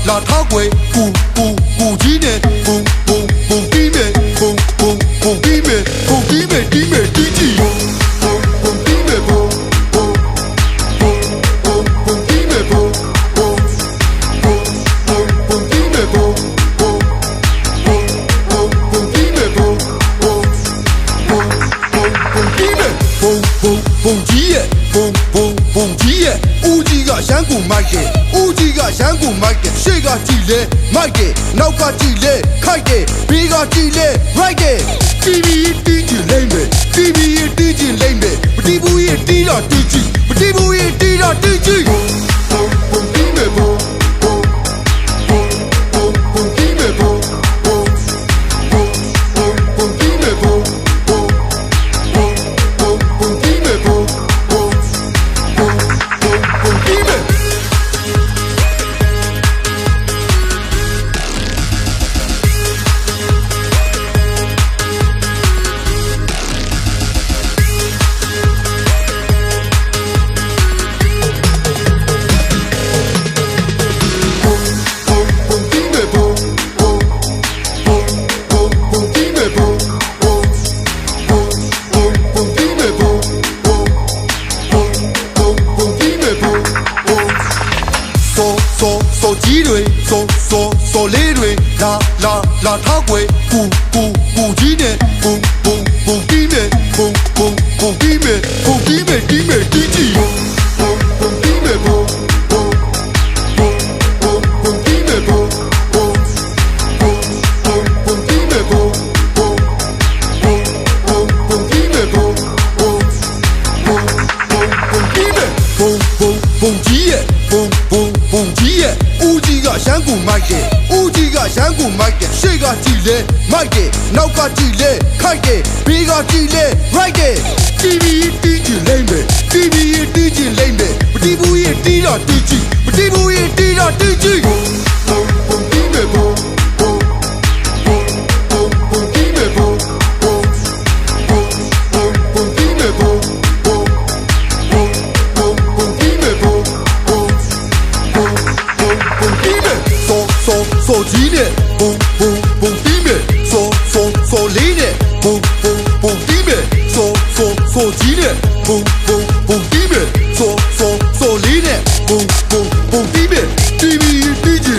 လာထားကွယ်ပူကြီးနဲ့ဘုံပြီးမယ်ဘုံပြီးမယ်တီးကြည့်ဘုံပြီးမယ်ဘုံပြီးမယ်ဘုံပြီးမယ်ဘုံပြီးမယ်ဘုံဘုံကြီးရဲ့ဘုံကြီးရဲ့ဦးကြီးကရန်ကုန်မိုက်တယ်ဦးကြီးကရန်ကုန်မိုက်တယ်ရှေ့ကကြည့်လဲမိုက်တယ်နောက်ကကြည့်လဲခိုက်တယ်ဘေးကကြည့်လဲ right တယ် TV တီးကြည့်လိမ့်မယ် TV တီးကြည့်လိမ့်မယ်မတီးဘူးရဲ့တီးတော့တီးကြည့်မတီးဘူးရဲ့တီးတော့တီးကြည့်ဘုံပြီးမယ်ဘုံပြီးမယ်ဘုံပြီးမယ်ဘုံပြီးမယ်ဘုံပြီးမယ်စောကြီးတွေစောလေးတွေလာထားကွယ်ပူကြီးနဲ့ဘုံပြီးမယ်ဘုံပြီးမယ်တီးကြည့်ဘုံပြီးမယ်ဘုံပြီးမယ်ဘုံပြီးမယ်ဘုံပြီးမယ်ဘုံဘုံကြီးရဲ့ဘုံကြီးရဲ့ဦးကြီးကရန်ကုန်မိုက်တယ်ဦးကြီးကရန်ကုန်မိုက်တယ်ရှေ့ကကြည့်လဲမိုက်တယ်နောက်ကကြည့်လဲခိုက်တယ်ဘေးကကြည့်လဲ right တယ် TV တီးကြည့်လိမ့်မယ် TV တီးကြည့်လိမ့်မယ်မတီးဘူးရဲ့တီးတော့တီးကြည့်မတီးဘူးရဲ့တီးတော့တီးကြည့်ဘုံပြီးမယ်ဘုံပြီးမယ်ဘုံပြီးမယ်ဘုံစောကြီးနဲ့ဘုံပြီးမယ်စောလေးနဲ့ဘုံပြီးမယ်စောကြီးနဲ့ဘုံပြီးမယ်စောလေးနဲ့ဘုံပြီးမယ် TV တီးကြည့်